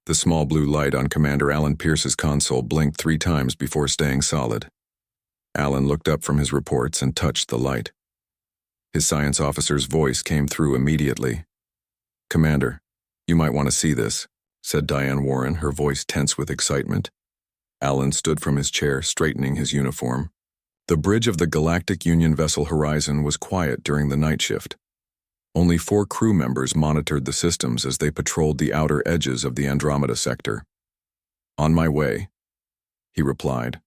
The small blue light on Commander Alan Pierce's console blinked 3 times before staying solid. Alan looked up from his reports and touched the light. His science officer's voice came through immediately. "Commander, you might want to see this," said Diane Warren, her voice tense with excitement. Alan stood from his chair, straightening his uniform. The bridge of the Galactic Union vessel Horizon was quiet during the night shift. Only 4 crew members monitored the systems as they patrolled the outer edges of the Andromeda sector. "On my way," he replied.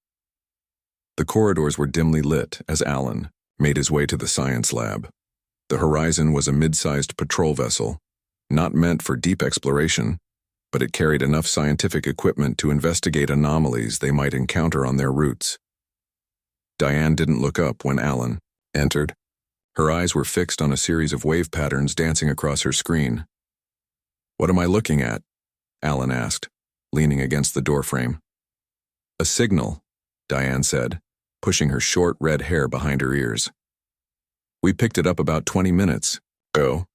The corridors were dimly lit as Alan made his way to the science lab. The Horizon was a mid-sized patrol vessel, not meant for deep exploration, but it carried enough scientific equipment to investigate anomalies they might encounter on their routes. Diane didn't look up when Alan entered. Her eyes were fixed on a series of wave patterns dancing across her screen. "What am I looking at?" Alan asked, leaning against the doorframe. "A signal," Diane said, pushing her short red hair behind her ears. "We picked it up about 20 minutes ago.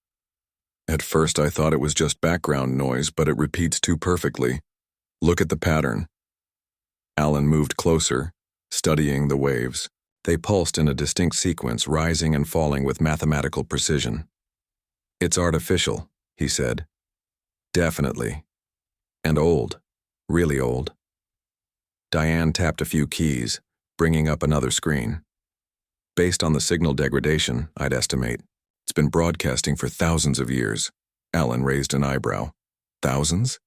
At first I thought it was just background noise, but it repeats too perfectly. Look at the pattern." Alan moved closer, studying the waves. They pulsed in a distinct sequence, rising and falling with mathematical precision. "It's artificial," he said. "Definitely. And old. Really old." Diane tapped a few keys, bringing up another screen. "Based on the signal degradation, I'd estimate it's been broadcasting for thousands of years." Alan raised an eyebrow. "Thousands?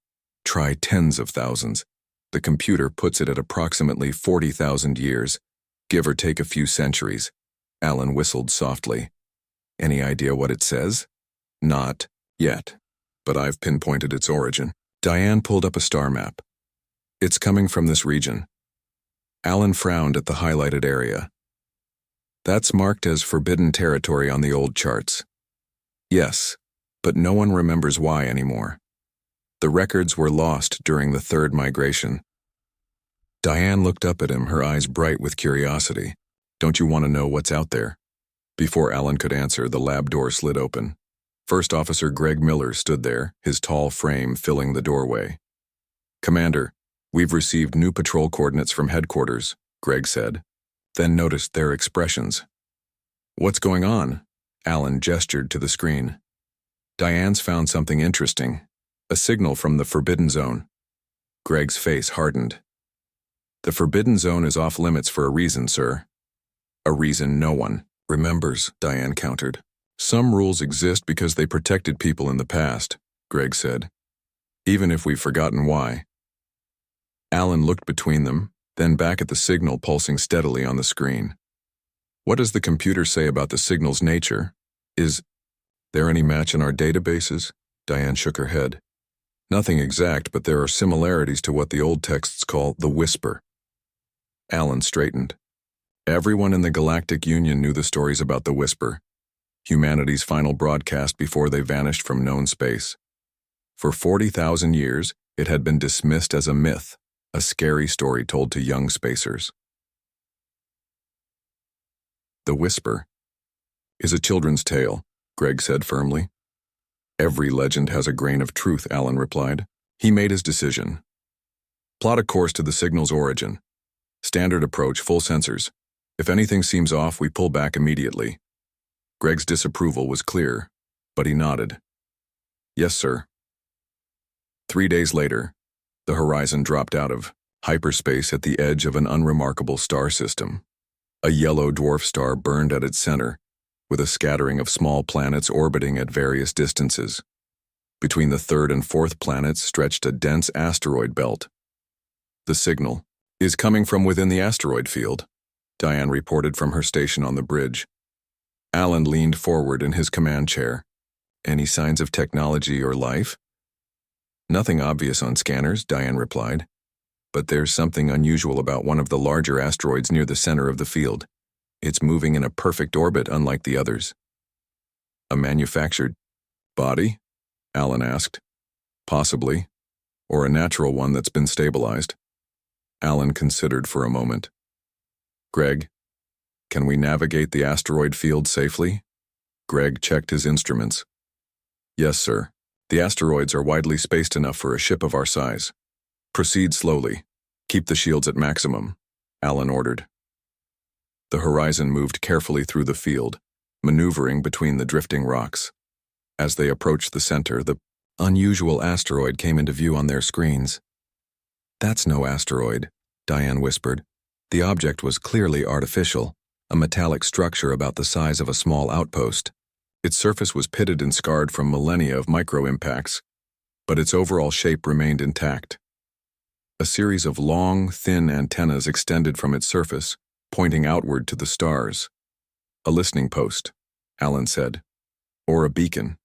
Try tens of thousands. The computer puts it at approximately 40,000 years, give or take a few centuries." Alan whistled softly. "Any idea what it says?" "Not yet, but I've pinpointed its origin." Diane pulled up a star map. "It's coming from this region." Alan frowned at the highlighted area. "That's marked as forbidden territory on the old charts." "Yes, but no one remembers why anymore. The records were lost during the 3rd migration." Diane looked up at him, her eyes bright with curiosity. "Don't you want to know what's out there?" Before Alan could answer, the lab door slid open. First Officer Greg Miller stood there, his tall frame filling the doorway. "Commander, we've received new patrol coordinates from headquarters," Greg said, then noticed their expressions. "What's going on?" Alan gestured to the screen. "Diane's found something interesting. A signal from the Forbidden Zone." Greg's face hardened. "The Forbidden Zone is off limits for a reason, sir." "A reason no one remembers," Diane countered. "Some rules exist because they protected people in the past," Greg said. "Even if we've forgotten why." Alan looked between them, then back at the signal pulsing steadily on the screen. "What does the computer say about the signal's nature? Is there any match in our databases?" Diane shook her head. "Nothing exact, but there are similarities to what the old texts call the Whisper." Alan straightened. Everyone in the Galactic Union knew the stories about the Whisper, humanity's final broadcast before they vanished from known space. For 40,000 years, it had been dismissed as a myth, a scary story told to young spacers. "The Whisper is a children's tale," Greg said firmly. "Every legend has a grain of truth," Alan replied. He made his decision. "Plot a course to the signal's origin. Standard approach, full sensors. If anything seems off, we pull back immediately." Greg's disapproval was clear, but he nodded. "Yes, sir." 3 days later, the Horizon dropped out of hyperspace at the edge of an unremarkable star system. A yellow dwarf star burned at its center, with a scattering of small planets orbiting at various distances. Between the 3rd and 4th planets stretched a dense asteroid belt. "The signal is coming from within the asteroid field," Diane reported from her station on the bridge. Alan leaned forward in his command chair. "Any signs of technology or life?" "Nothing obvious on scanners," Diane replied. "But there's something unusual about one of the larger asteroids near the center of the field. It's moving in a perfect orbit unlike the others." "A manufactured body?" Alan asked. "Possibly. Or a natural one that's been stabilized." Alan considered for a moment. "Greg, can we navigate the asteroid field safely?" Greg checked his instruments. "Yes, sir. The asteroids are widely spaced enough for a ship of our size. Proceed slowly. Keep the shields at maximum, Alan ordered. The horizon moved carefully through the field, maneuvering between the drifting rocks. As they approached the center, the unusual asteroid came into view on their screens. "That's no asteroid," Diane whispered. The object was clearly artificial, a metallic structure about the size of a small outpost. Its surface was pitted and scarred from millennia of micro-impacts, but its overall shape remained intact. A series of long, thin antennas extended from its surface, pointing outward to the stars. "A listening post," Alan said. "Or a beacon."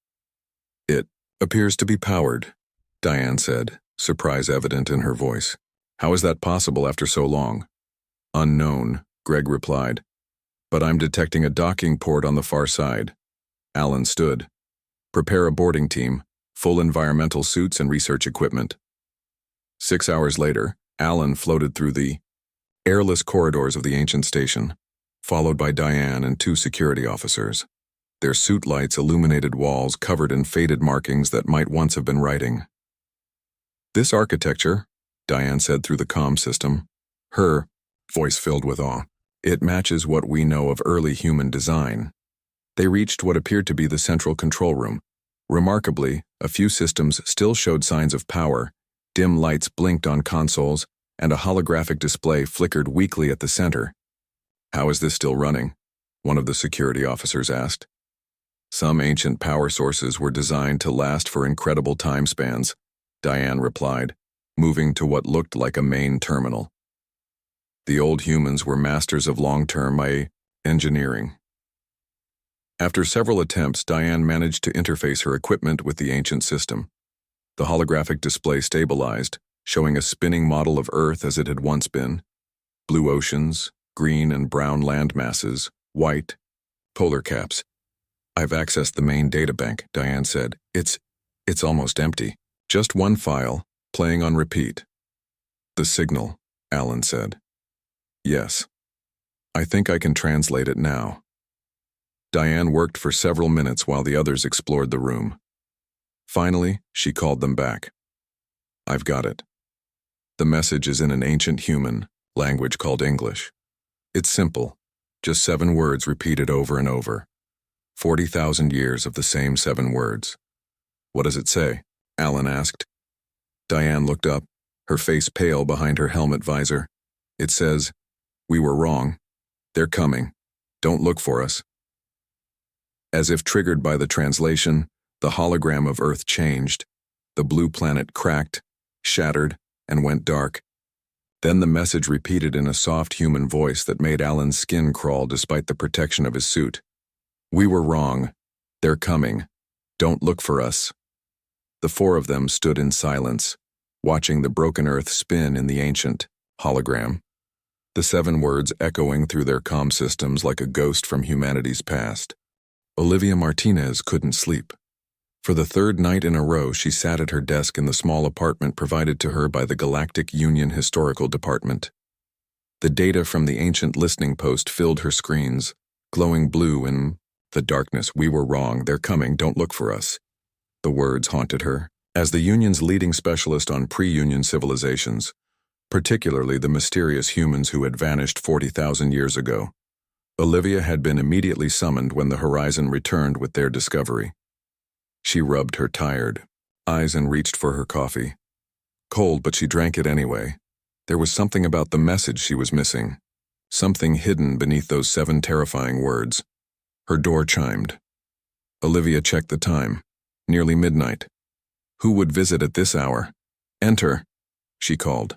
"It appears to be powered," Diane said, surprise evident in her voice. "How is that possible after so long?" "Unknown," Greg replied. "But I'm detecting a docking port on the far side." Alan stood. "Prepare a boarding team, full environmental suits and research equipment." 6 hours later, Alan floated through the airless corridors of the ancient station, followed by Diane and 2 security officers. Their suit lights illuminated walls covered in faded markings that might once have been writing. "This architecture," Diane said through the comm system, her voice filled with awe, "it matches what we know of early human design." They reached what appeared to be the central control room. Remarkably, a few systems still showed signs of power. Dim lights blinked on consoles, and a holographic display flickered weakly at the center. "How is this still running?" one of the security officers asked. "Some ancient power sources were designed to last for incredible time spans," Diane replied, moving to what looked like a main terminal. "The old humans were masters of long-term engineering." After several attempts, Diane managed to interface her equipment with the ancient system. The holographic display stabilized, showing a spinning model of Earth as it had once been. Blue oceans, green and brown land masses, white, polar caps. "I've accessed the main databank," Diane said. It's almost empty. Just one file, playing on repeat." "The signal," Alan said. "Yes. I think I can translate it now." Diane worked for several minutes while the others explored the room. Finally, she called them back. "I've got it. The message is in an ancient human language called English. It's simple, just 7 words repeated over and over. 40,000 years of the same 7 words." "What does it say?" Alan asked. Diane looked up, her face pale behind her helmet visor. "It says, 'We were wrong. They're coming. Don't look for us.'" As if triggered by the translation, the hologram of Earth changed. The blue planet cracked, shattered, and went dark. Then the message repeated in a soft human voice that made Alan's skin crawl despite the protection of his suit. "We were wrong. They're coming. Don't look for us." The 4 of them stood in silence, watching the broken Earth spin in the ancient hologram, the 7 words echoing through their comm systems like a ghost from humanity's past. Olivia Martinez couldn't sleep. For the 3rd night in a row, she sat at her desk in the small apartment provided to her by the Galactic Union Historical Department. The data from the ancient listening post filled her screens, glowing blue in the darkness. "We were wrong. They're coming. Don't look for us." The words haunted her. As the Union's leading specialist on pre-Union civilizations, particularly the mysterious humans who had vanished 40,000 years ago, Olivia had been immediately summoned when the Horizon returned with their discovery. She rubbed her tired eyes and reached for her coffee. Cold, but she drank it anyway. There was something about the message she was missing, something hidden beneath those 7 terrifying words. Her door chimed. Olivia checked the time. Nearly midnight. Who would visit at this hour? "Enter," she called.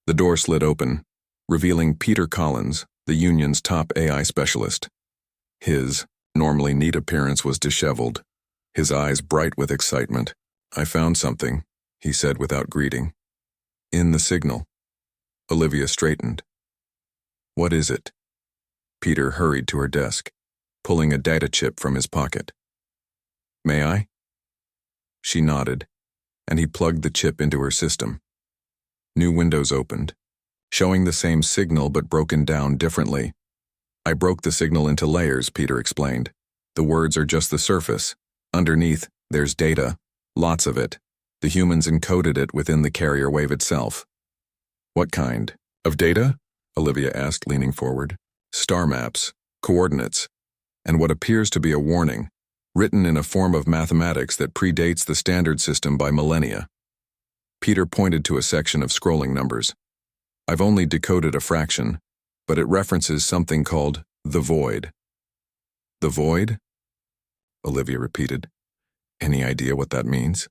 The door slid open, revealing Peter Collins, the Union's top AI specialist. His normally neat appearance was disheveled, his eyes bright with excitement. "I found something," he said without greeting. "In the signal." Olivia straightened. "What is it?" Peter hurried to her desk, pulling a data chip from his pocket. "May I?" She nodded, and he plugged the chip into her system. New windows opened, showing the same signal but broken down differently. "I broke the signal into layers," Peter explained. "The words are just the surface. Underneath, there's data, Lots of it. The humans encoded it within the carrier wave itself. What kind of data? Olivia asked, leaning forward. Star maps, coordinates, and what appears to be a warning, written in a form of mathematics that predates the standard system by millennia. Peter pointed to a section of scrolling numbers. I've only decoded a fraction, but it references something called the void. The void? Olivia repeated. Any idea what that means?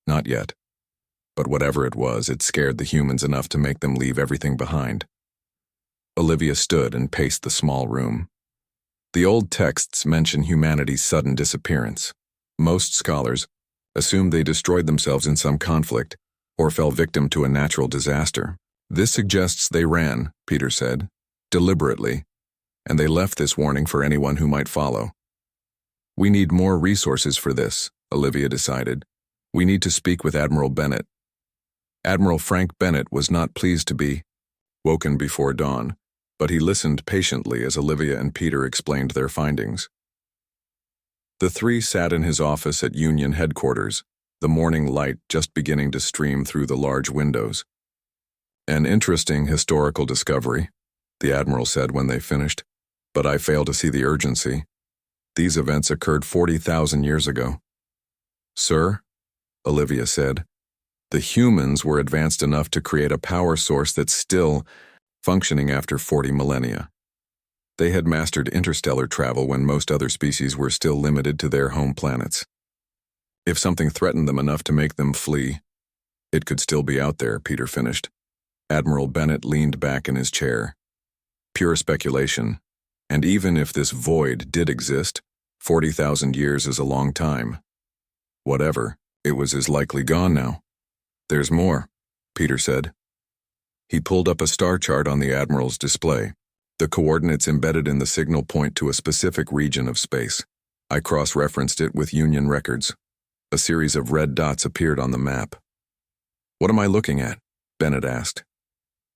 Not yet. But whatever it was, it scared the humans enough to make them leave everything behind. Olivia stood and paced the small room. The old texts mention humanity's sudden disappearance. Most scholars assume they destroyed themselves in some conflict or fell victim to a natural disaster. This suggests they ran, Peter said, deliberately, and they left this warning for anyone who might follow. We need more resources for this, Olivia decided. We need to speak with Admiral Bennett. Admiral Frank Bennett was not pleased to be woken before dawn, but he listened patiently as Olivia and Peter explained their findings. The three sat in his office at Union headquarters, the morning light just beginning to stream through the large windows. An interesting historical discovery, the Admiral said when they finished, but I fail to see the urgency. These events occurred 40,000 years ago. Sir, Olivia said, the humans were advanced enough to create a power source that's still functioning after 40 millennia. They had mastered interstellar travel when most other species were still limited to their home planets. If something threatened them enough to make them flee, it could still be out there, Peter finished. Admiral Bennett leaned back in his chair. Pure speculation, and even if this void did exist, 40,000 years is a long time. Whatever, it was as likely gone now. There's more, Peter said. He pulled up a star chart on the Admiral's display. The coordinates embedded in the signal point to a specific region of space. I cross-referenced it with Union records. A series of red dots appeared on the map. What am I looking at? Bennett asked.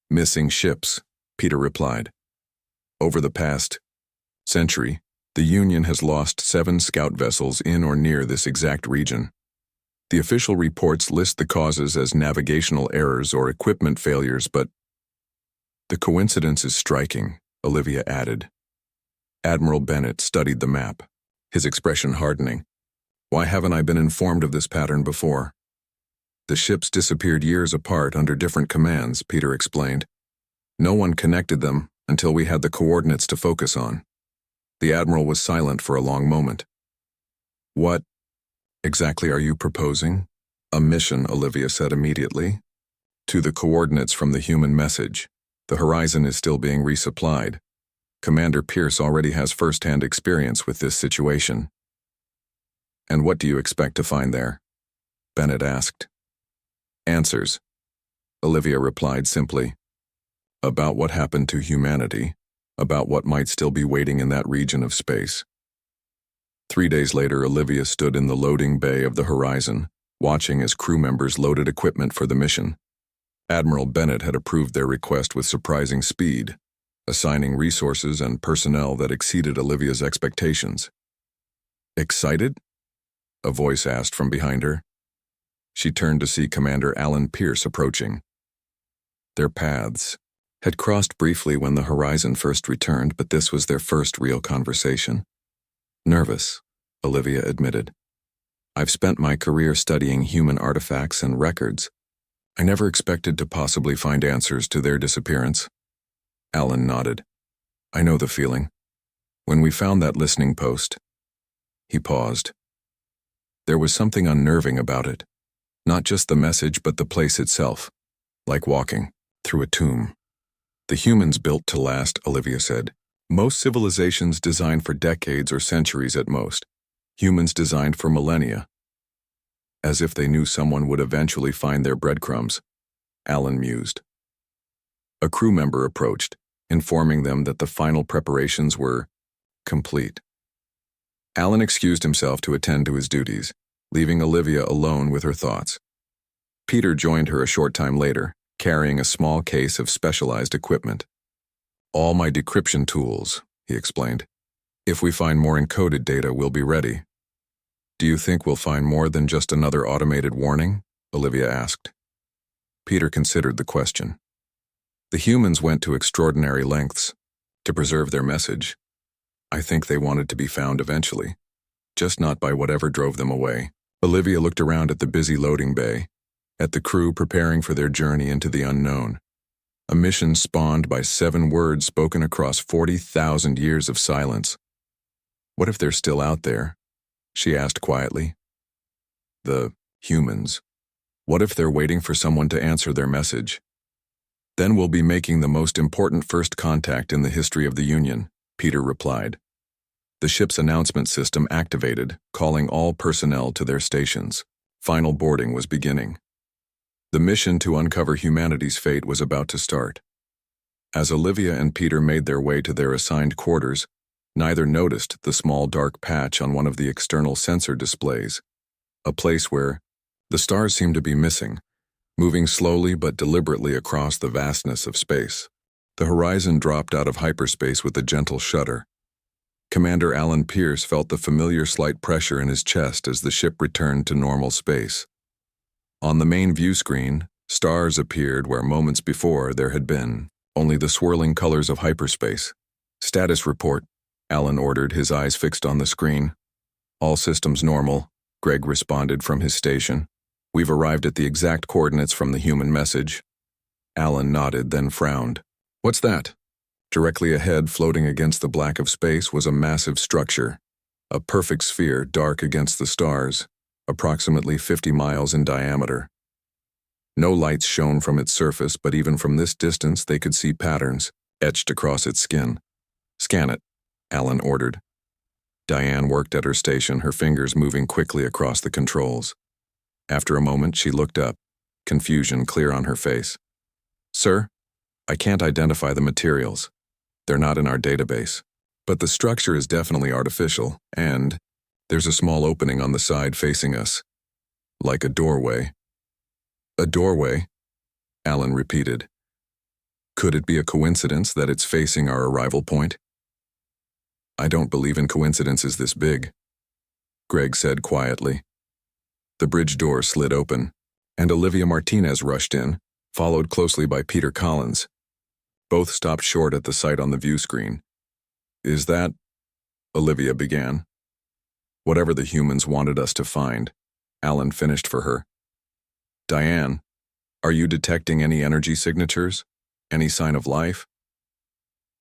Missing ships, Peter replied. Over the past century, the Union has lost 7 scout vessels in or near this exact region. The official reports list the causes as navigational errors or equipment failures, but the coincidence is striking, Olivia added. Admiral Bennett studied the map, his expression hardening. Why haven't I been informed of this pattern before? The ships disappeared years apart under different commands, Peter explained. No one connected them until we had the coordinates to focus on. The Admiral was silent for a long moment. What exactly are you proposing? A mission, Olivia said immediately. To the coordinates from the human message. The horizon is still being resupplied. Commander Pierce already has first-hand experience with this situation. And what do you expect to find there? Bennett asked. Answers, Olivia replied simply. About what happened to humanity, about what might still be waiting in that region of space. 3 days later, Olivia stood in the loading bay of the horizon, watching as crew members loaded equipment for the mission. Admiral Bennett had approved their request with surprising speed, assigning resources and personnel that exceeded Olivia's expectations. Excited? A voice asked from behind her. She turned to see Commander Alan Pierce approaching. Their paths had crossed briefly when the horizon first returned, but this was their first real conversation. Nervous, Olivia admitted. I've spent my career studying human artifacts and records. I never expected to possibly find answers to their disappearance. Alan nodded. I know the feeling. When we found that listening post, he paused. There was something unnerving about it. Not just the message, but the place itself. Like walking through a tomb. The humans built to last, Olivia said. Most civilizations designed for decades or centuries at most. Humans designed for millennia. As if they knew someone would eventually find their breadcrumbs, Alan mused. A crew member approached, informing them that the final preparations were complete. Alan excused himself to attend to his duties, leaving Olivia alone with her thoughts. Peter joined her a short time later, carrying a small case of specialized equipment. All my decryption tools, he explained. If we find more encoded data, we'll be ready. Do you think we'll find more than just another automated warning? Olivia asked. Peter considered the question. The humans went to extraordinary lengths to preserve their message. I think they wanted to be found eventually, just not by whatever drove them away. Olivia looked around at the busy loading bay, at the crew preparing for their journey into the unknown. A mission spawned by 7 words spoken across 40,000 years of silence. What if they're still out there? She asked quietly. The humans. What if they're waiting for someone to answer their message? Then we'll be making the most important first contact in the history of the Union, Peter replied. The ship's announcement system activated, calling all personnel to their stations. Final boarding was beginning. The mission to uncover humanity's fate was about to start. As Olivia and Peter made their way to their assigned quarters, neither noticed the small dark patch on one of the external sensor displays, a place where the stars seemed to be missing, moving slowly but deliberately across the vastness of space. The horizon dropped out of hyperspace with a gentle shudder. Commander Alan Pierce felt the familiar slight pressure in his chest as the ship returned to normal space. On the main view screen, stars appeared where moments before there had been only the swirling colors of hyperspace. Status report, Alan ordered, his eyes fixed on the screen. All systems normal, Greg responded from his station. We've arrived at the exact coordinates from the human message. Alan nodded, then frowned. What's that? Directly ahead, floating against the black of space, was a massive structure. A perfect sphere dark against the stars, approximately 50 miles in diameter. No lights shone from its surface, but even from this distance they could see patterns etched across its skin. Scan it, Alan ordered. Diane worked at her station, her fingers moving quickly across the controls. After a moment, she looked up, confusion clear on her face. Sir, I can't identify the materials. They're not in our database. But the structure is definitely artificial, and there's a small opening on the side facing us. Like a doorway. A doorway? Alan repeated. Could it be a coincidence that it's facing our arrival point? I don't believe in coincidences this big, Greg said quietly. The bridge door slid open, and Olivia Martinez rushed in, followed closely by Peter Collins. Both stopped short at the sight on the view screen. Is that? Olivia began. Whatever the humans wanted us to find, Alan finished for her. Diane, are you detecting any energy signatures? Any sign of life?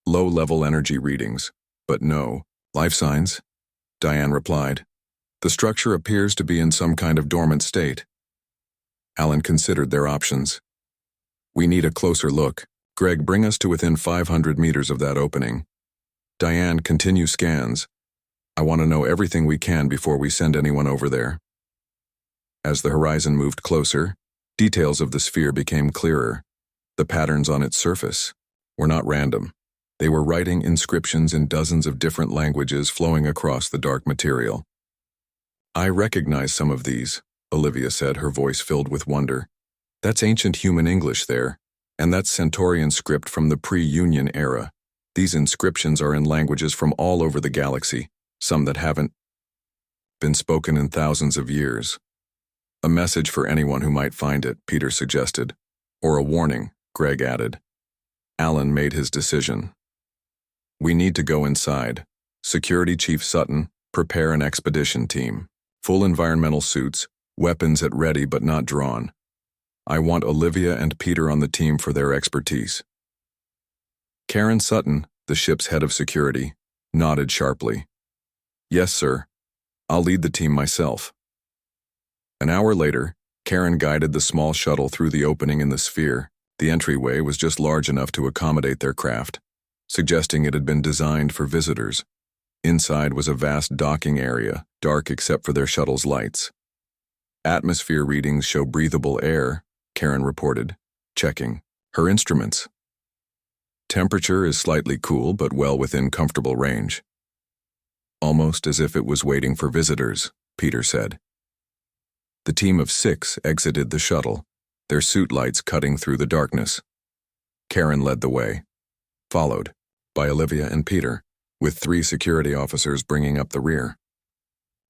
Low-level energy readings, but no life signs, Diane replied. The structure appears to be in some kind of dormant state. Alan considered their options. We need a closer look. Greg, bring us to within 500 meters of that opening. Diane, continue scans. I want to know everything we can before we send anyone over there. As the horizon moved closer, details of the sphere became clearer. The patterns on its surface were not random. They were writing inscriptions in dozens of different languages flowing across the dark material. I recognize some of these, Olivia said, her voice filled with wonder. That's ancient human English there, and that's Centaurian script from the pre-Union era. These inscriptions are in languages from all over the galaxy, some that haven't been spoken in thousands of years. A message for anyone who might find it, Peter suggested. Or a warning, Greg added. Alan made his decision. We need to go inside. Security Chief Sutton, prepare an expedition team. Full environmental suits, weapons at ready but not drawn. I want Olivia and Peter on the team for their expertise. Karen Sutton, the ship's head of security, nodded sharply. Yes, sir. I'll lead the team myself. An hour later, Karen guided the small shuttle through the opening in the sphere. The entryway was just large enough to accommodate their craft, suggesting it had been designed for visitors. Inside was a vast docking area, dark except for their shuttle's lights. Atmosphere readings show breathable air, Karen reported, checking her instruments. Temperature is slightly cool but well within comfortable range. Almost as if it was waiting for visitors, Peter said. The team of 6 exited the shuttle, their suit lights cutting through the darkness. Karen led the way, followed by Olivia and Peter, with 3 security officers bringing up the rear.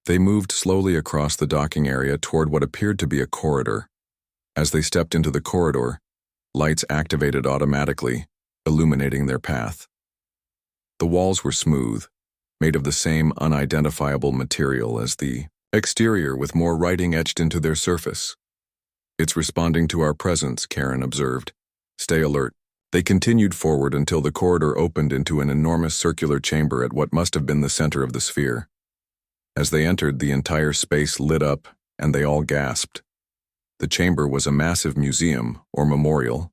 They moved slowly across the docking area toward what appeared to be a corridor. As they stepped into the corridor, lights activated automatically, illuminating their path. The walls were smooth, made of the same unidentifiable material as the exterior, with more writing etched into their surface. "It's responding to our presence," Karen observed. "Stay alert." They continued forward until the corridor opened into an enormous circular chamber at what must have been the center of the sphere. As they entered, the entire space lit up, and they all gasped. The chamber was a massive museum, or memorial.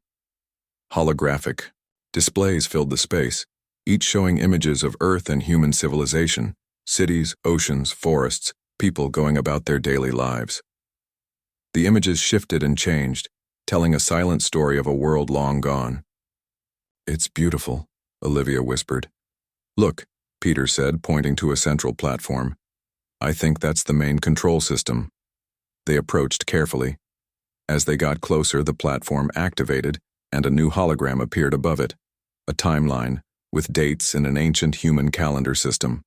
Holographic displays filled the space, each showing images of Earth and human civilization, cities, oceans, forests, people going about their daily lives. The images shifted and changed, telling a silent story of a world long gone. "It's beautiful," Olivia whispered. "Look," Peter said, pointing to a central platform. "I think that's the main control system." They approached carefully. As they got closer, the platform activated, and a new hologram appeared above it, a timeline, with dates in an ancient human calendar system.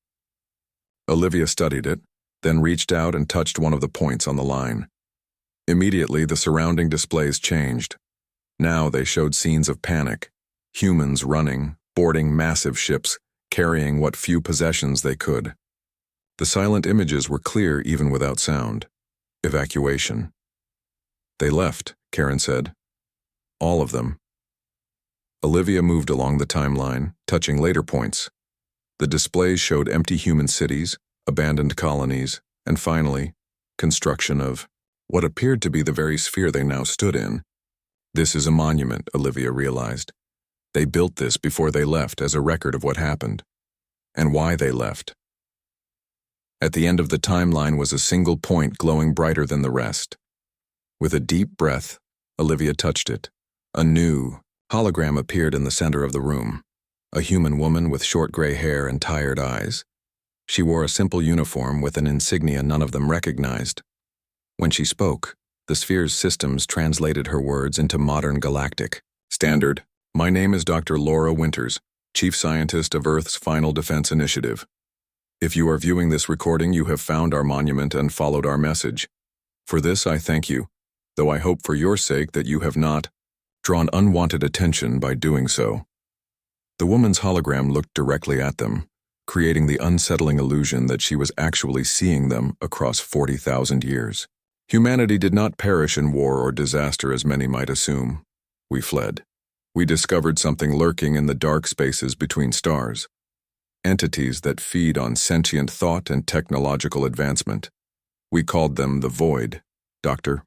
Olivia studied it, then reached out and touched one of the points on the line. Immediately, the surrounding displays changed. Now they showed scenes of panic, humans running, boarding massive ships, carrying what few possessions they could. The silent images were clear even without sound. Evacuation. "They left," Karen said. "All of them." Olivia moved along the timeline, touching later points. The displays showed empty human cities, abandoned colonies, and finally, construction of what appeared to be the very sphere they now stood in. "This is a monument," Olivia realized. "They built this before they left as a record of what happened, and why they left." At the end of the timeline was a single point glowing brighter than the rest. With a deep breath, Olivia touched it. A new hologram appeared in the center of the room, a human woman with short gray hair and tired eyes. She wore a simple uniform with an insignia none of them recognized. When she spoke, the sphere's systems translated her words into modern galactic standard. "My name is Dr. Laura Winters, Chief Scientist of Earth's Final Defense Initiative. If you are viewing this recording, you have found our monument and followed our message. For this, I thank you, though I hope for your sake that you have not drawn unwanted attention by doing so." The woman's hologram looked directly at them, creating the unsettling illusion that she was actually seeing them across 40,000 years. "Humanity did not perish in war or disaster as many might assume. We fled. We discovered something lurking in the dark spaces between stars. Entities that feed on sentient thought and technological advancement. We called them the Void, Doctor."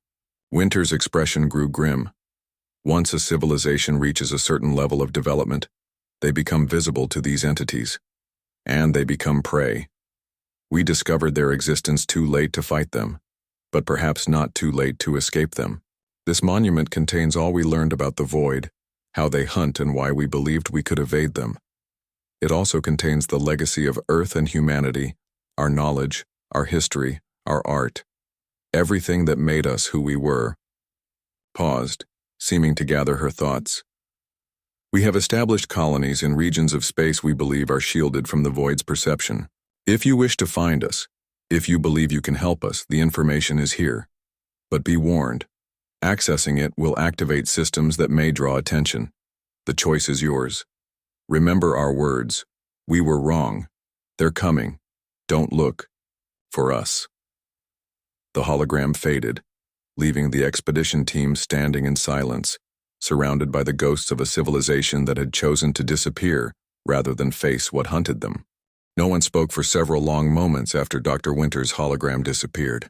Winter's expression grew grim. "Once a civilization reaches a certain level of development, they become visible to these entities, and they become prey. We discovered their existence too late to fight them, but perhaps not too late to escape them. This monument contains all we learned about the Void, how they hunt and why we believed we could evade them. It also contains the legacy of Earth and humanity, our knowledge, our history, our art, everything that made us who we were." Paused, seeming to gather her thoughts. "We have established colonies in regions of space we believe are shielded from the Void's perception. If you wish to find us, if you believe you can help us, the information is here. But be warned, accessing it will activate systems that may draw attention. The choice is yours. Remember our words. We were wrong. They're coming. Don't look. For us." The hologram faded, leaving the expedition team standing in silence, surrounded by the ghosts of a civilization that had chosen to disappear rather than face what hunted them. No one spoke for several long moments after Dr. Winter's hologram disappeared.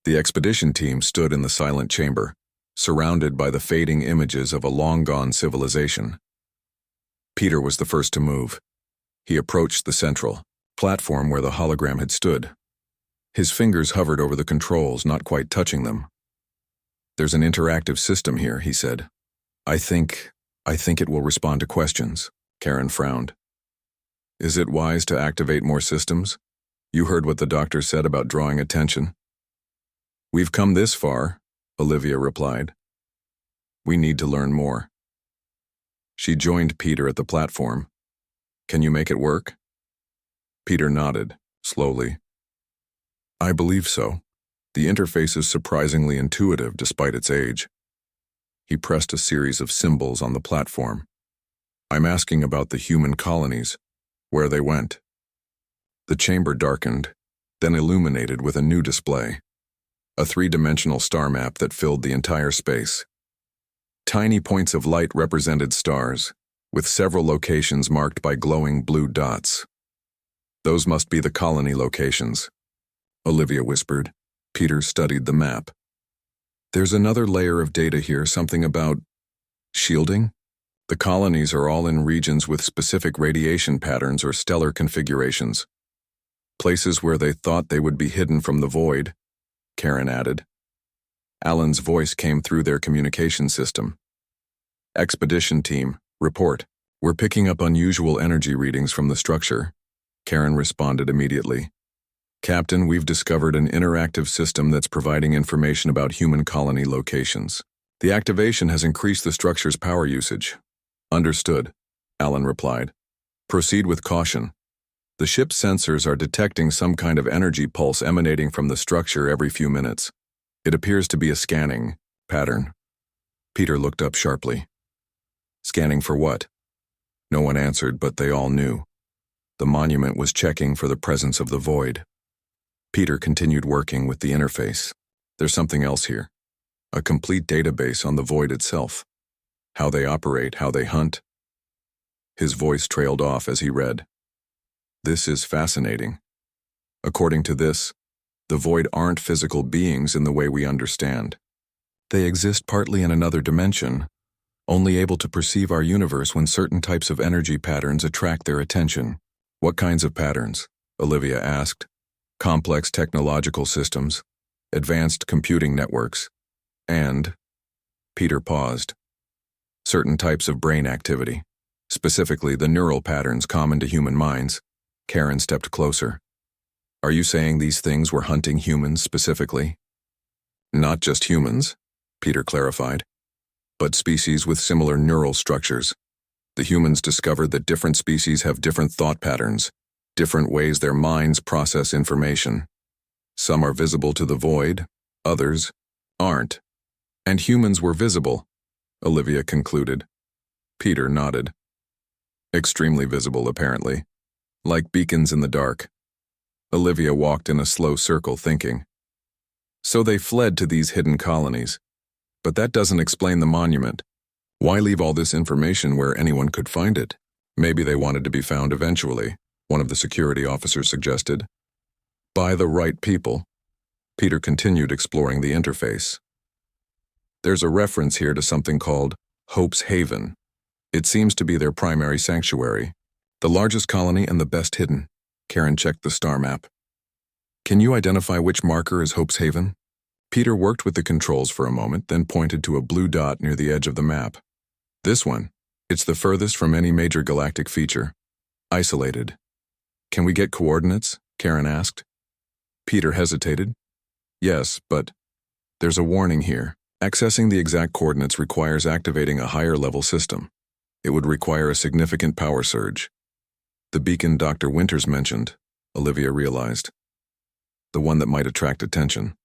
The expedition team stood in the silent chamber, surrounded by the fading images of a long-gone civilization. Peter was the first to move. He approached the central platform where the hologram had stood. His fingers hovered over the controls, not quite touching them. "There's an interactive system here," he said. I think it will respond to questions." Karen frowned. "Is it wise to activate more systems? You heard what the doctor said about drawing attention." "We've come this far," Olivia replied. "We need to learn more." She joined Peter at the platform. "Can you make it work?" Peter nodded, slowly. I believe so. The interface is surprisingly intuitive despite its age. He pressed a series of symbols on the platform. I'm asking about the human colonies, where they went. The chamber darkened, then illuminated with a new display. A three-dimensional star map that filled the entire space. Tiny points of light represented stars, with several locations marked by glowing blue dots. Those must be the colony locations, Olivia whispered. Peter studied the map. There's another layer of data here, something about shielding? The colonies are all in regions with specific radiation patterns or stellar configurations. Places where they thought they would be hidden from the void, Karen added. Alan's voice came through their communication system. Expedition team, report. We're picking up unusual energy readings from the structure, Karen responded immediately. Captain, we've discovered an interactive system that's providing information about human colony locations. The activation has increased the structure's power usage. Understood, Alan replied. Proceed with caution. The ship's sensors are detecting some kind of energy pulse emanating from the structure every few minutes. It appears to be a scanning pattern. Peter looked up sharply. Scanning for what? No one answered, but they all knew. The monument was checking for the presence of the void. Peter continued working with the interface. There's something else here. A complete database on the void itself. How they operate, how they hunt. His voice trailed off as he read. This is fascinating. According to this, the void aren't physical beings in the way we understand. They exist partly in another dimension, only able to perceive our universe when certain types of energy patterns attract their attention. What kinds of patterns? Olivia asked. Complex technological systems, advanced computing networks, and, Peter paused, certain types of brain activity, specifically the neural patterns common to human minds. Karen stepped closer. Are you saying these things were hunting humans specifically? Not just humans, Peter clarified, but species with similar neural structures. The humans discovered that different species have different thought patterns, different ways their minds process information. Some are visible to the void, others aren't. And humans were visible, Olivia concluded. Peter nodded. Extremely visible, apparently. Like beacons in the dark. Olivia walked in a slow circle, thinking. So they fled to these hidden colonies. But that doesn't explain the monument. Why leave all this information where anyone could find it? Maybe they wanted to be found eventually, one of the security officers suggested. By the right people. Peter continued exploring the interface. There's a reference here to something called Hope's Haven. It seems to be their primary sanctuary. The largest colony and the best hidden. Karen checked the star map. Can you identify which marker is Hope's Haven? Peter worked with the controls for a moment, then pointed to a blue dot near the edge of the map. This one. It's the furthest from any major galactic feature. Isolated. Can we get coordinates? Karen asked. Peter hesitated. Yes, but there's a warning here. Accessing the exact coordinates requires activating a higher-level system. It would require a significant power surge. The beacon Dr. Winters mentioned, Olivia realized. The one that might attract attention.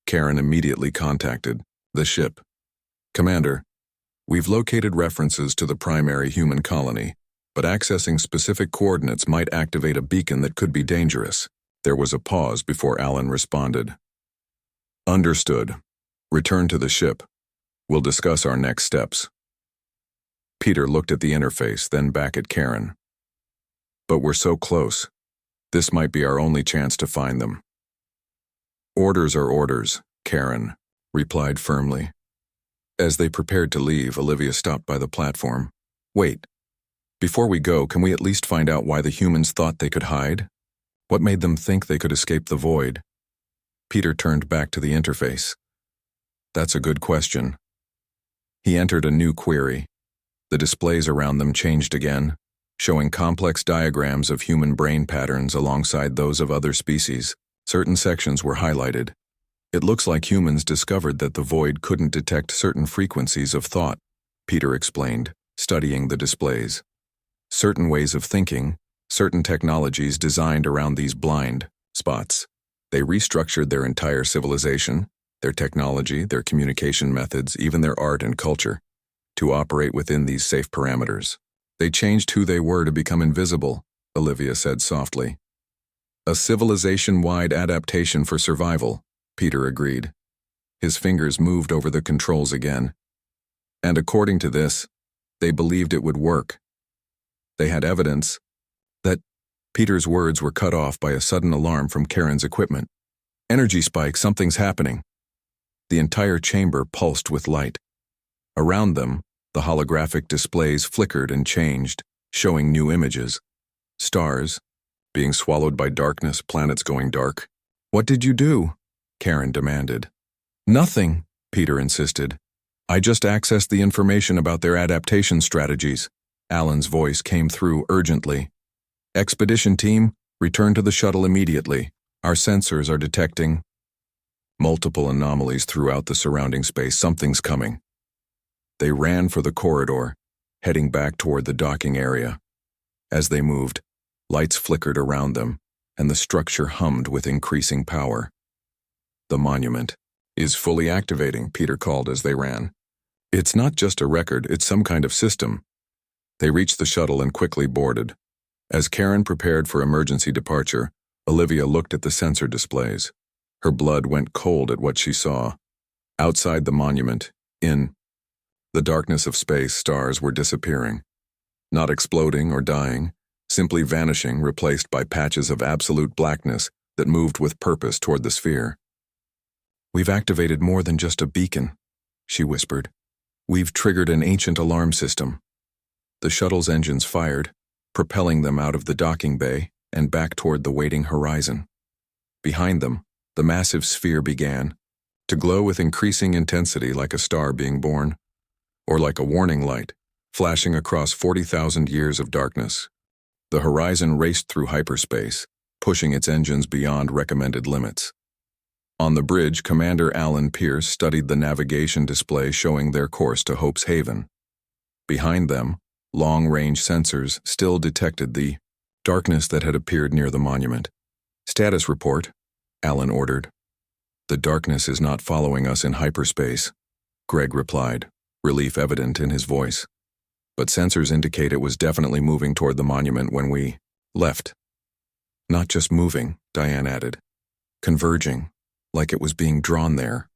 Karen immediately contacted the ship. Commander, we've located references to the primary human colony, but accessing specific coordinates might activate a beacon that could be dangerous. There was a pause before Alan responded. Understood. Return to the ship. We'll discuss our next steps. Peter looked at the interface, then back at Karen. But we're so close. This might be our only chance to find them. Orders are orders, Karen replied firmly. As they prepared to leave, Olivia stopped by the platform. Wait. Before we go, can we at least find out why the humans thought they could hide? What made them think they could escape the void? Peter turned back to the interface. That's a good question. He entered a new query. The displays around them changed again, showing complex diagrams of human brain patterns alongside those of other species. Certain sections were highlighted. It looks like humans discovered that the void couldn't detect certain frequencies of thought, Peter explained, studying the displays. Certain ways of thinking, certain technologies designed around these blind spots. They restructured their entire civilization, their technology, their communication methods, even their art and culture, to operate within these safe parameters. They changed who they were to become invisible, Olivia said softly. A civilization-wide adaptation for survival, Peter agreed. His fingers moved over the controls again. And according to this, they believed it would work. They had evidence that Peter's words were cut off by a sudden alarm from Karen's equipment. Energy spike, something's happening. The entire chamber pulsed with light. Around them, the holographic displays flickered and changed, showing new images. Stars, being swallowed by darkness, planets going dark. What did you do? Karen demanded. Nothing, Peter insisted. I just accessed the information about their adaptation strategies. Alan's voice came through urgently. Expedition team, return to the shuttle immediately. Our sensors are detecting multiple anomalies throughout the surrounding space. Something's coming. They ran for the corridor, heading back toward the docking area. As they moved, lights flickered around them, and the structure hummed with increasing power. The monument is fully activating, Peter called as they ran. It's not just a record, it's some kind of system. They reached the shuttle and quickly boarded. As Karen prepared for emergency departure, Olivia looked at the sensor displays. Her blood went cold at what she saw. Outside the monument, in the darkness of space, stars were disappearing. Not exploding or dying, simply vanishing, replaced by patches of absolute blackness that moved with purpose toward the sphere. We've activated more than just a beacon, she whispered. We've triggered an ancient alarm system. The shuttle's engines fired, propelling them out of the docking bay and back toward the waiting horizon. Behind them, the massive sphere began to glow with increasing intensity, like a star being born, or like a warning light, flashing across 40,000 years of darkness. The horizon raced through hyperspace, pushing its engines beyond recommended limits. On the bridge, Commander Alan Pierce studied the navigation display showing their course to Hope's Haven. Behind them, long-range sensors still detected the darkness that had appeared near the monument. Status report, Alan ordered. The darkness is not following us in hyperspace, Greg replied, relief evident in his voice. But sensors indicate it was definitely moving toward the monument when we left. Not just moving, Diane added. Converging, like it was being drawn there.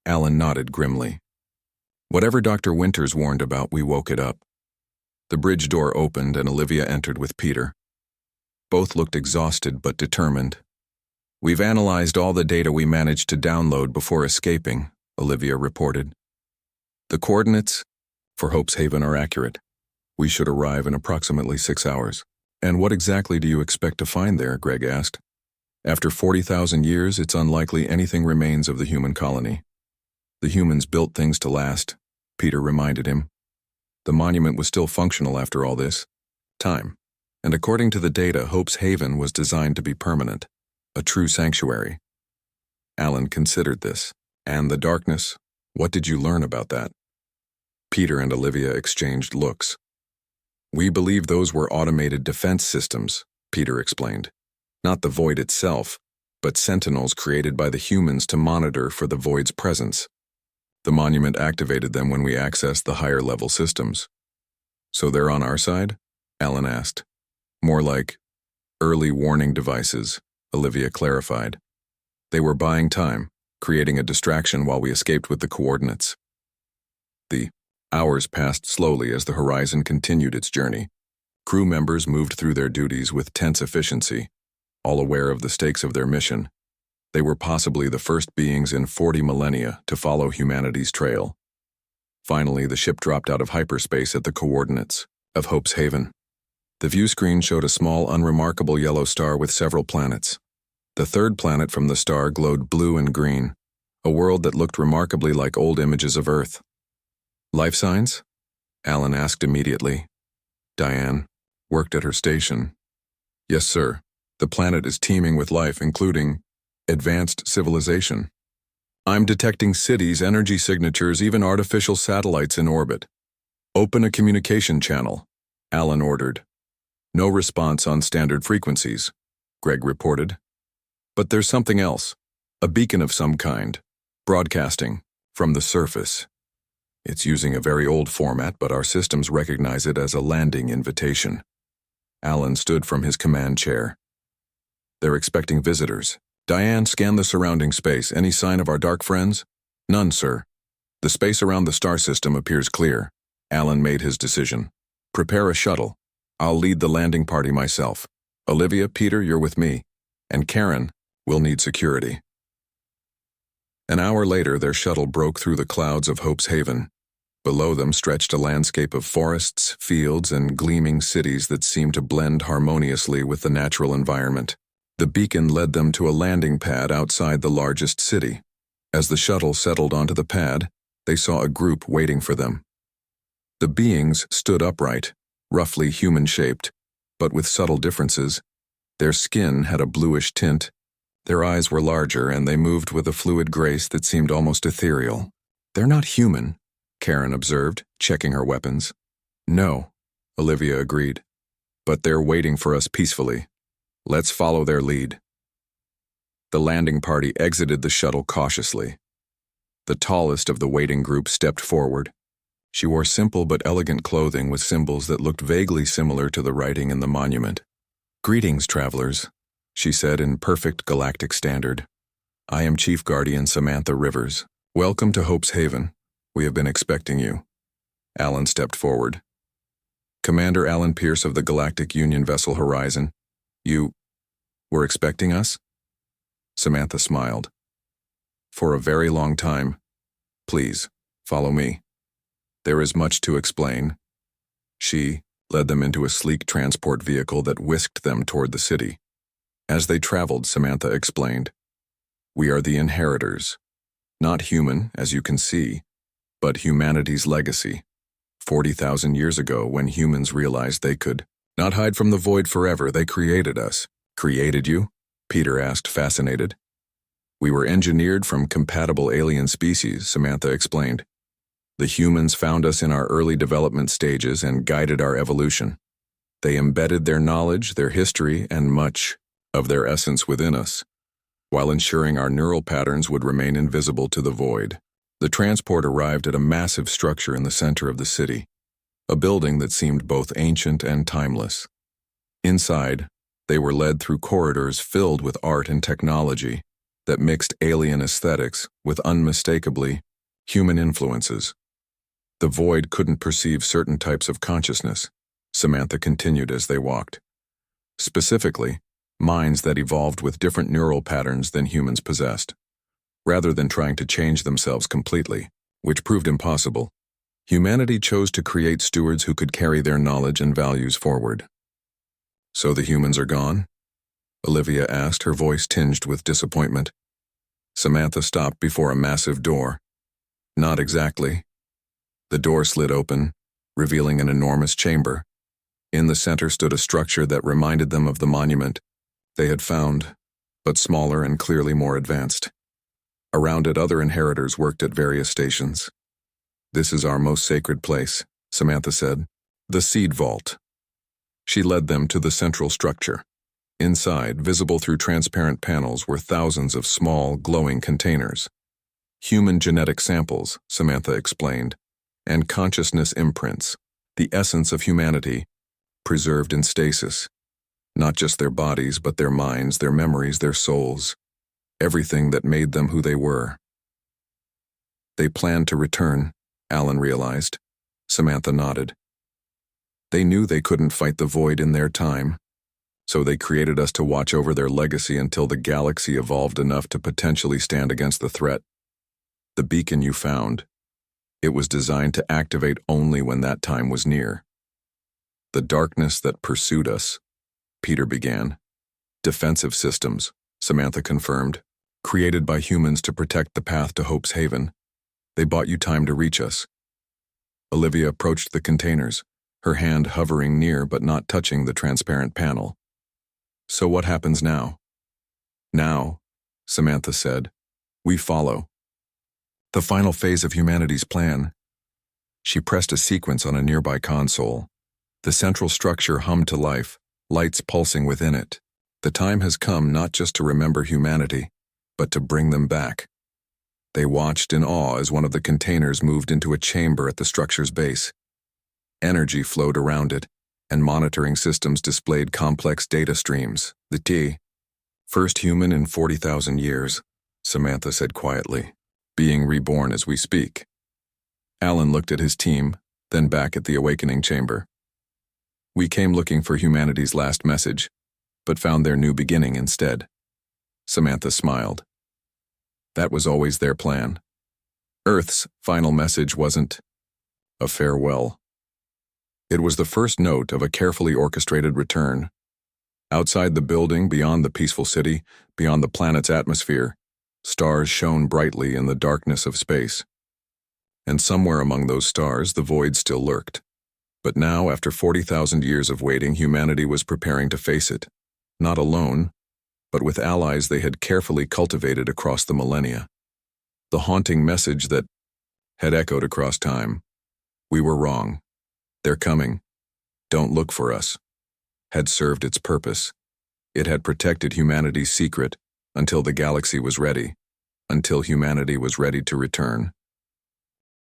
Alan nodded grimly. Whatever Dr. Winters warned about, we woke it up. The bridge door opened and Olivia entered with Peter. Both looked exhausted but determined. We've analyzed all the data we managed to download before escaping, Olivia reported. The coordinates for Hope's Haven are accurate. We should arrive in approximately 6 hours. And what exactly do you expect to find there? Greg asked. After 40,000 years, it's unlikely anything remains of the human colony. The humans built things to last, Peter reminded him. The monument was still functional after all this time. And according to the data, Hope's Haven was designed to be permanent, a true sanctuary. Alan considered this. And the darkness? What did you learn about that? Peter and Olivia exchanged looks. We believe those were automated defense systems, Peter explained. Not the void itself, but sentinels created by the humans to monitor for the void's presence. The monument activated them when we accessed the higher-level systems. So they're on our side? Alan asked. More like early warning devices, Olivia clarified. They were buying time, creating a distraction while we escaped with the coordinates. The hours passed slowly as the horizon continued its journey. Crew members moved through their duties with tense efficiency, all aware of the stakes of their mission. They were possibly the first beings in 40 millennia to follow humanity's trail. Finally, the ship dropped out of hyperspace at the coordinates of Hope's Haven. The view screen showed a small, unremarkable yellow star with several planets. The third planet from the star glowed blue and green, a world that looked remarkably like old images of Earth. Life signs? Alan asked immediately. Diane worked at her station. Yes, sir. The planet is teeming with life, including advanced civilization. I'm detecting cities, energy signatures, even artificial satellites in orbit. Open a communication channel, Alan ordered. No response on standard frequencies, Greg reported. But there's something else. A beacon of some kind. Broadcasting. From the surface. It's using a very old format, but our systems recognize it as a landing invitation. Alan stood from his command chair. They're expecting visitors. Diane, scan the surrounding space. Any sign of our dark friends? None, sir. The space around the star system appears clear. Alan made his decision. Prepare a shuttle. I'll lead the landing party myself. Olivia, Peter, you're with me. And Karen, we'll need security. An hour later, their shuttle broke through the clouds of Hope's Haven. Below them stretched a landscape of forests, fields, and gleaming cities that seemed to blend harmoniously with the natural environment. The beacon led them to a landing pad outside the largest city. As the shuttle settled onto the pad, they saw a group waiting for them. The beings stood upright, roughly human-shaped, but with subtle differences. Their skin had a bluish tint. Their eyes were larger, and they moved with a fluid grace that seemed almost ethereal. They're not human, Karen observed, checking her weapons. No, Olivia agreed. But they're waiting for us peacefully. Let's follow their lead. The landing party exited the shuttle cautiously. The tallest of the waiting group stepped forward. She wore simple but elegant clothing with symbols that looked vaguely similar to the writing in the monument. Greetings, travelers, she said in perfect galactic standard. I am Chief Guardian Samantha Rivers. Welcome to Hope's Haven. We have been expecting you. Alan stepped forward. Commander Alan Pierce of the Galactic Union vessel Horizon. You were expecting us? Samantha smiled. For a very long time. Please, follow me. There is much to explain. She led them into a sleek transport vehicle that whisked them toward the city. As they traveled, Samantha explained, we are the inheritors. Not human, as you can see, but humanity's legacy. 40,000 years ago, when humans realized they could not hide from the void forever, they created us. Created you? Peter asked, fascinated. We were engineered from compatible alien species, Samantha explained. The humans found us in our early development stages and guided our evolution. They embedded their knowledge, their history, and much of their essence within us, while ensuring our neural patterns would remain invisible to the void. The transport arrived at a massive structure in the center of the city, a building that seemed both ancient and timeless. Inside, they were led through corridors filled with art and technology that mixed alien aesthetics with unmistakably human influences. The void couldn't perceive certain types of consciousness, Samantha continued as they walked. Specifically, minds that evolved with different neural patterns than humans possessed. Rather than trying to change themselves completely, which proved impossible, humanity chose to create stewards who could carry their knowledge and values forward. So the humans are gone? Olivia asked, her voice tinged with disappointment. Samantha stopped before a massive door. Not exactly. The door slid open, revealing an enormous chamber. In the center stood a structure that reminded them of the monument they had found, but smaller and clearly more advanced. Around it, other inheritors worked at various stations. This is our most sacred place, Samantha said. The Seed Vault. She led them to the central structure. Inside, visible through transparent panels, were thousands of small, glowing containers. Human genetic samples, Samantha explained, and consciousness imprints, the essence of humanity, preserved in stasis. Not just their bodies, but their minds, their memories, their souls. Everything that made them who they were. They planned to return, Alan realized. Samantha nodded. They knew they couldn't fight the void in their time, so they created us to watch over their legacy until the galaxy evolved enough to potentially stand against the threat. The beacon you found, it was designed to activate only when that time was near. The darkness that pursued us, Peter began. Defensive systems, Samantha confirmed, created by humans to protect the path to Hope's Haven. They bought you time to reach us. Olivia approached the containers, her hand hovering near but not touching the transparent panel. So what happens now? Now, Samantha said, we follow. The final phase of humanity's plan. She pressed a sequence on a nearby console. The central structure hummed to life, lights pulsing within it. The time has come not just to remember humanity, but to bring them back. They watched in awe as one of the containers moved into a chamber at the structure's base. Energy flowed around it, and monitoring systems displayed complex data streams. The first human in 40,000 years, Samantha said quietly, being reborn as we speak. Alan looked at his team, then back at the awakening chamber. We came looking for humanity's last message, but found their new beginning instead. Samantha smiled. That was always their plan. Earth's final message wasn't a farewell. It was the first note of a carefully orchestrated return. Outside the building, beyond the peaceful city, beyond the planet's atmosphere, stars shone brightly in the darkness of space. And somewhere among those stars, the void still lurked. But now, after 40,000 years of waiting, humanity was preparing to face it. Not alone, but with allies they had carefully cultivated across the millennia. The haunting message that had echoed across time, "We were wrong. They're coming. Don't look for us," had served its purpose. It had protected humanity's secret until the galaxy was ready, until humanity was ready to return.